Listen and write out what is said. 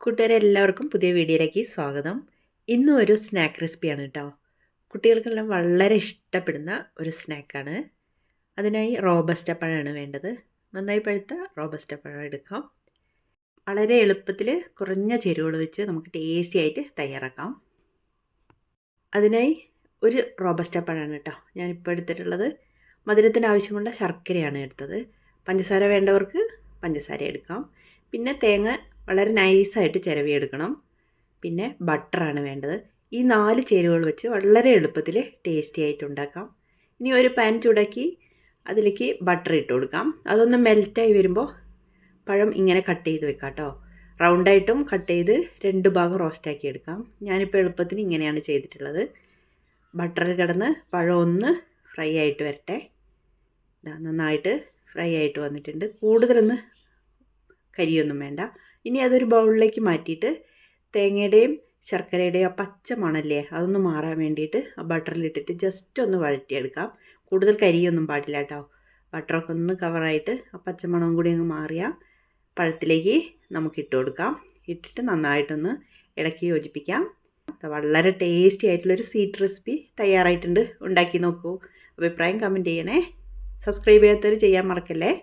കൂട്ടുകാരെ എല്ലാവർക്കും പുതിയ വീഡിയോയിലേക്ക് സ്വാഗതം. ഇന്നും ഒരു സ്നാക്ക് റെസിപ്പിയാണ് കേട്ടോ. കുട്ടികൾക്കെല്ലാം വളരെ ഇഷ്ടപ്പെടുന്ന ഒരു സ്നാക്കാണ്. അതിനായി റോബസ്റ്റ പഴമാണ് വേണ്ടത്. നന്നായി പഴുത്ത റോബസ്റ്റ പഴം എടുക്കാം. വളരെ എളുപ്പത്തിൽ കുറഞ്ഞ ചേരുവകൾ വെച്ച് നമുക്ക് ടേസ്റ്റി ആയിട്ട് തയ്യാറാക്കാം. അതിനായി ഒരു റോബസ്റ്റ പഴമാണ് കേട്ടോ ഞാനിപ്പോൾ എടുത്തിട്ടുള്ളത്. മധുരത്തിന് ആവശ്യമുള്ള ശർക്കരയാണ് എടുത്തത്. പഞ്ചസാര വേണ്ടവർക്ക് പഞ്ചസാര എടുക്കാം. പിന്നെ തേങ്ങ വളരെ നൈസായിട്ട് ചിരവിയെടുക്കണം. പിന്നെ ബട്ടറാണ് വേണ്ടത്. ഈ 4 ചേരുവകൾ വെച്ച് വളരെ എളുപ്പത്തിൽ ടേസ്റ്റി ആയിട്ട് ഉണ്ടാക്കാം. ഇനി ഒരു പാൻ ചൂടാക്കി അതിലേക്ക് ബട്ടർ ഇട്ട് കൊടുക്കാം. അതൊന്ന് മെൽറ്റായി വരുമ്പോൾ പഴം ഇങ്ങനെ കട്ട് ചെയ്ത് വെക്കാം കേട്ടോ. റൗണ്ടായിട്ടും കട്ട് ചെയ്ത് 2 ഭാഗം റോസ്റ്റാക്കി എടുക്കാം. ഞാനിപ്പോൾ എളുപ്പത്തിന് ഇങ്ങനെയാണ് ചെയ്തിട്ടുള്ളത്. ബട്ടറിൽ കിടന്ന് പഴം ഒന്ന് ഫ്രൈ ആയിട്ട് വരട്ടെ. നന്നായിട്ട് ഫ്രൈ ആയിട്ട് വന്നിട്ടുണ്ട്. കൂടുതലൊന്ന് കരിയൊന്നും വേണ്ട. ഇനി അതൊരു ബൗളിലേക്ക് മാറ്റിയിട്ട് തേങ്ങയുടെയും ശർക്കരയുടെയും ആ പച്ച മണല്ലേ അതൊന്ന് മാറാൻ വേണ്ടിയിട്ട് ആ ബട്ടറിലിട്ടിട്ട് ജസ്റ്റ് ഒന്ന് വഴറ്റിയെടുക്കാം. കൂടുതൽ കരിയൊന്നും പാടില്ല കേട്ടോ. ബട്ടറൊക്കെ ഒന്ന് കവറായിട്ട് ആ പച്ചമണവും കൂടി അങ്ങ് മാറിയാൽ പഴത്തിലേക്ക് നമുക്ക് ഇട്ട് കൊടുക്കാം. ഇട്ടിട്ട് നന്നായിട്ടൊന്ന് ഇളക്കി യോജിപ്പിക്കാം. വളരെ ടേസ്റ്റി ആയിട്ടുള്ളൊരു സ്വീറ്റ് റെസിപ്പി തയ്യാറായിട്ടുണ്ട്. ഉണ്ടാക്കി നോക്കൂ. അഭിപ്രായം കമൻറ്റ് ചെയ്യണേ. സബ്സ്ക്രൈബ് ചെയ്യാത്തവർ ചെയ്യാൻ മറക്കല്ലേ.